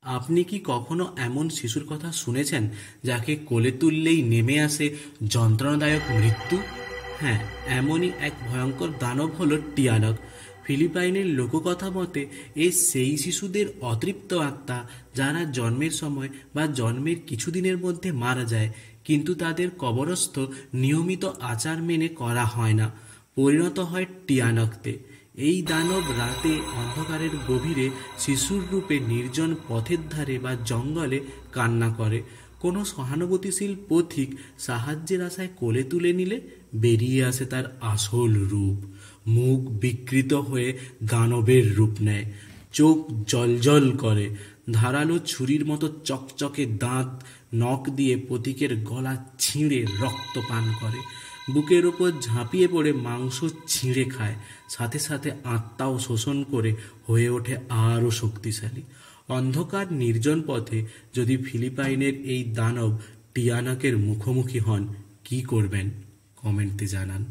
আপনি কি কখনো এমন শিশুর কথা শুনেছেন যাকে কোলে তুললেই নেমে আসে যন্ত্রণাদায়ক মৃত্যু? হ্যাঁ, এমনই এক ভয়ঙ্কর দানব হলো টিয়ানক। ফিলিপাইনের লোককথা মতে এ সেই শিশুদের অতৃপ্ত আত্মা যারা জন্মের সময় বা জন্মের কিছুদিনের মধ্যে মারা যায়, কিন্তু তাদের কবরস্থ নিয়মিত আচার মেনে করা হয় না, পরিণত হয় টিয়ানকতে। এই দানব রাতে অন্ধকারের গভীরে শিশুর রূপে নির্জন পথের ধারে বা জঙ্গলে কান্না করে। কোনো সহানুভূতিশীল পথিক সাহায্যের আশায় কোলে তুলে নিলে বেরিয়ে আসে তার আসল রূপ। মুখ বিকৃত হয়ে দানবের রূপ নেয়, চোখ জ্বলজ্বল করে, ধারালো ছুরির মতো চকচকে দাঁত, নখ দিয়ে পথিকের গলা ছিঁড়ে রক্ত পান করে, বুকের ওপর ঝাঁপিয়ে পড়ে মাংস ছিঁড়ে খায়, সাথে সাথে আত্মাও শোষণ করে হয়ে ওঠে আরও শক্তিশালী। অন্ধকার নির্জন পথে যদি ফিলিপাইনের এই দানব টিয়ানাকের মুখোমুখি হন, কি করবেন? কমেন্টে জানান।